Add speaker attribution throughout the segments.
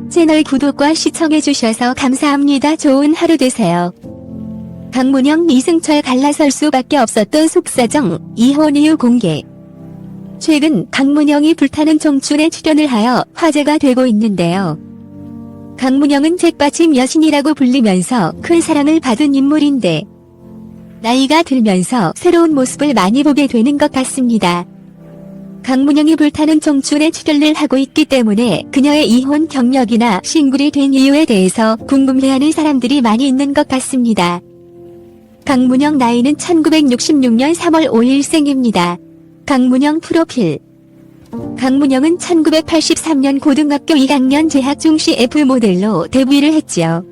Speaker 1: 채널 구독과 시청해주셔서 감사합니다. 좋은 하루 되세요. 강문영, 이승철 갈라설 수밖에 없었던 속사정, 이혼 이유 공개. 최근 강문영이 불타는 청춘에 출연을 하여 화제가 되고 있는데요. 강문영은 책받침 여신이라고 불리면서 큰 사랑을 받은 인물인데 나이가 들면서 새로운 모습을 많이 보게 되는 것 같습니다. 강문영이 불타는 청춘에 출연을 하고 있기 때문에 그녀의 이혼 경력이나 싱글이 된 이유에 대해서 궁금해하는 사람들이 많이 있는 것 같습니다. 강문영 나이는 1966년 3월 5일 생입니다. 강문영 프로필. 강문영은 1983년 고등학교 2학년 재학 중 CF 모델로 데뷔를 했지요.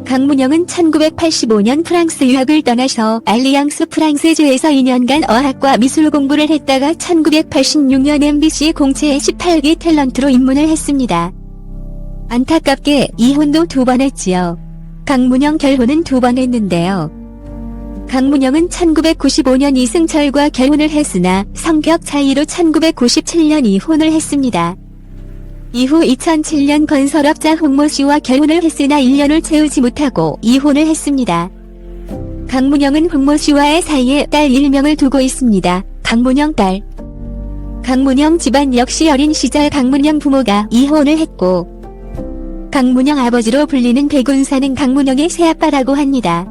Speaker 1: 강문영은 1985년 프랑스 유학을 떠나서 알리앙스 프랑세주에서 2년간 어학과 미술 공부를 했다가 1986년 MBC 공채의 18기 탤런트로 입문을 했습니다. 안타깝게 이혼도 2번 했지요. 강문영 결혼은 2번 했는데요. 강문영은 1995년 이승철과 결혼을 했으나 성격 차이로 1997년 이혼을 했습니다. 이후 2007년 건설업자 홍모 씨와 결혼을 했으나 1년을 채우지 못하고 이혼을 했습니다. 강문영은 홍모 씨와의 사이에 딸 1명을 두고 있습니다. 강문영 딸. 강문영 집안 역시 어린 시절 강문영 부모가 이혼을 했고 강문영 아버지로 불리는 백운산은 강문영의 새아빠라고 합니다.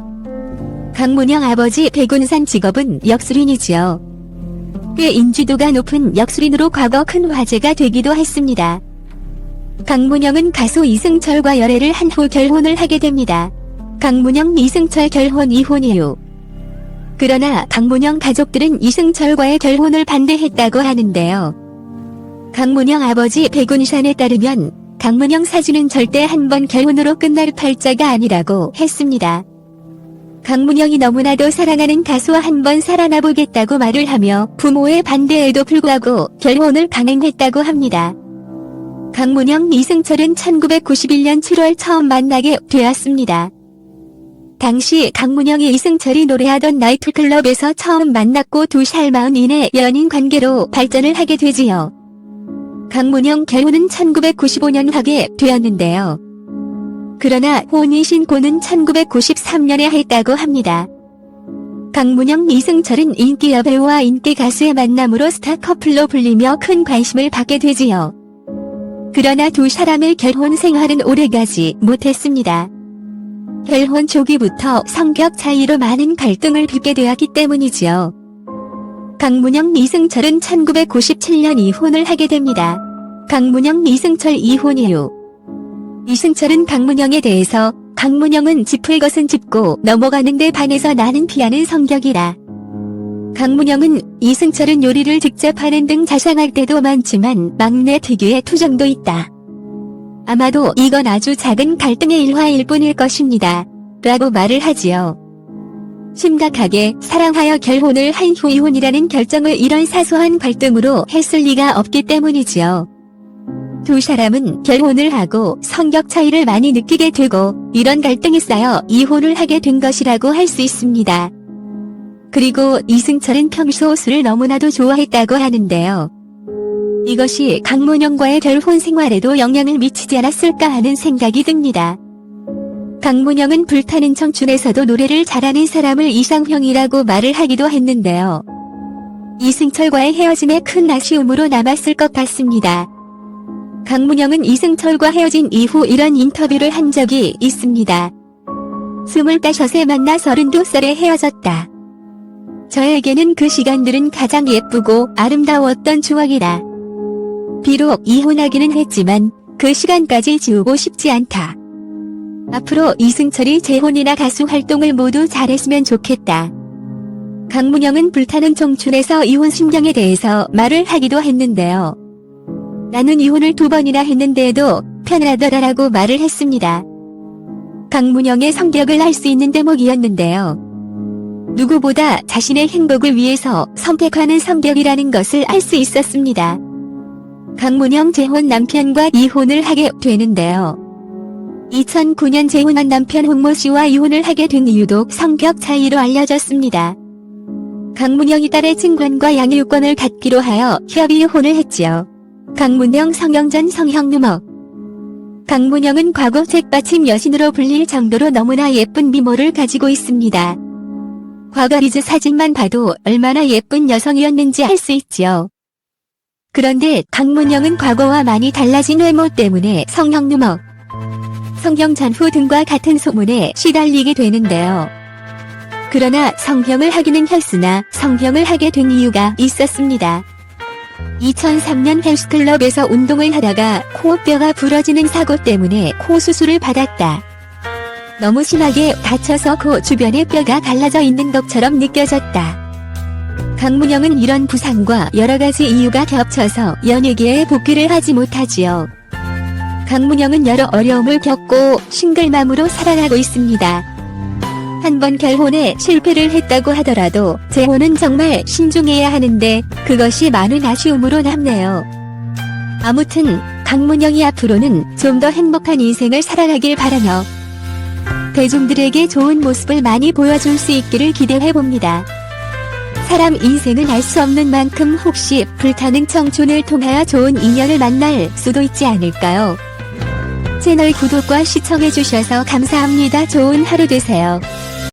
Speaker 1: 강문영 아버지 백운산 직업은 역술인이지요. 꽤 인지도가 높은 역술인으로 과거 큰 화제가 되기도 했습니다. 강문영은 가수 이승철과 열애를 한 후 결혼을 하게 됩니다. 강문영, 이승철 결혼 이혼 이유. 그러나 강문영 가족들은 이승철과의 결혼을 반대했다고 하는데요. 강문영 아버지 백운산에 따르면 강문영 사주는 절대 한 번 결혼으로 끝날 팔자가 아니라고 했습니다. 강문영이 너무나도 사랑하는 가수와 한 번 살아나보겠다고 말을 하며 부모의 반대에도 불구하고 결혼을 강행했다고 합니다. 강문영, 이승철은 1991년 7월 처음 만나게 되었습니다. 당시 강문영이 이승철이 노래하던 나이트클럽에서 처음 만났고 2살 마흔 이내 연인 관계로 발전을 하게 되지요. 강문영 결혼은 1995년 하게 되었는데요. 그러나 혼인신고는 1993년에 했다고 합니다. 강문영, 이승철은 인기 여배우와 인기 가수의 만남으로 스타 커플로 불리며 큰 관심을 받게 되지요. 그러나 두 사람의 결혼 생활은 오래가지 못했습니다. 결혼 초기부터 성격 차이로 많은 갈등을 빚게 되었기 때문이지요. 강문영, 이승철은 1997년 이혼을 하게 됩니다. 강문영, 이승철 이혼 이유. 이승철은 강문영에 대해서 강문영은 짚을 것은 짚고 넘어가는데 반해서 나는 피하는 성격이라. 강문영은 이승철은 요리를 직접 하는 등 자상할 때도 많지만 막내 특유의 투정도 있다. 아마도 이건 아주 작은 갈등의 일화일 뿐일 것입니다. 라고 말을 하지요. 심각하게 사랑하여 결혼을 한 후 이혼이라는 결정을 이런 사소한 갈등으로 했을 리가 없기 때문이지요. 두 사람은 결혼을 하고 성격 차이를 많이 느끼게 되고 이런 갈등이 쌓여 이혼을 하게 된 것이라고 할 수 있습니다. 그리고 이승철은 평소 술을 너무나도 좋아했다고 하는데요. 이것이 강문영과의 결혼 생활에도 영향을 미치지 않았을까 하는 생각이 듭니다. 강문영은 불타는 청춘에서도 노래를 잘하는 사람을 이상형이라고 말을 하기도 했는데요. 이승철과의 헤어짐에 큰 아쉬움으로 남았을 것 같습니다. 강문영은 이승철과 헤어진 이후 이런 인터뷰를 한 적이 있습니다. 25에 만나 32살에 헤어졌다. 저에게는 그 시간들은 가장 예쁘고 아름다웠던 추억이라. 비록 이혼하기는 했지만 그 시간까지 지우고 싶지 않다. 앞으로 이승철이 재혼이나 가수 활동을 모두 잘했으면 좋겠다. 강문영은 불타는 청춘에서 이혼 심경에 대해서 말을 하기도 했는데요. 나는 이혼을 2번이나 했는데도 편하더라라고 말을 했습니다. 강문영의 성격을 알 수 있는 대목이었는데요. 누구보다 자신의 행복을 위해서 선택하는 성격이라는 것을 알 수 있었습니다. 강문영 재혼 남편과 이혼을 하게 되는데요. 2009년 재혼한 남편 홍모 씨와 이혼을 하게 된 이유도 성격 차이로 알려졌습니다. 강문영이 딸의 증권과 양육권을 갖기로 하여 협의 이혼을 했지요. 강문영 성형전 성형 루머. 강문영은 과거 책받침 여신으로 불릴 정도로 너무나 예쁜 미모를 가지고 있습니다. 과거 리즈 사진만 봐도 얼마나 예쁜 여성이었는지 알 수 있지요. 그런데 강문영은 과거와 많이 달라진 외모 때문에 성형 누먹, 성형 전후 등과 같은 소문에 시달리게 되는데요. 그러나 성형을 하기는 했으나 성형을 하게 된 이유가 있었습니다. 2003년 헬스클럽에서 운동을 하다가 코뼈가 부러지는 사고 때문에 코 수술을 받았다. 너무 심하게 다쳐서 코 주변에 뼈가 갈라져 있는 것처럼 느껴졌다. 강문영은 이런 부상과 여러가지 이유가 겹쳐서 연예계에 복귀를 하지 못하지요. 강문영은 여러 어려움을 겪고 싱글맘으로 살아가고 있습니다. 한 번 결혼에 실패를 했다고 하더라도 재혼은 정말 신중해야 하는데 그것이 많은 아쉬움으로 남네요. 아무튼 강문영이 앞으로는 좀 더 행복한 인생을 살아가길 바라며 대중들에게 좋은 모습을 많이 보여줄 수 있기를 기대해봅니다. 사람 인생은 알 수 없는 만큼 혹시 불타는 청춘을 통하여 좋은 인연을 만날 수도 있지 않을까요? 채널 구독과 시청해주셔서 감사합니다. 좋은 하루 되세요.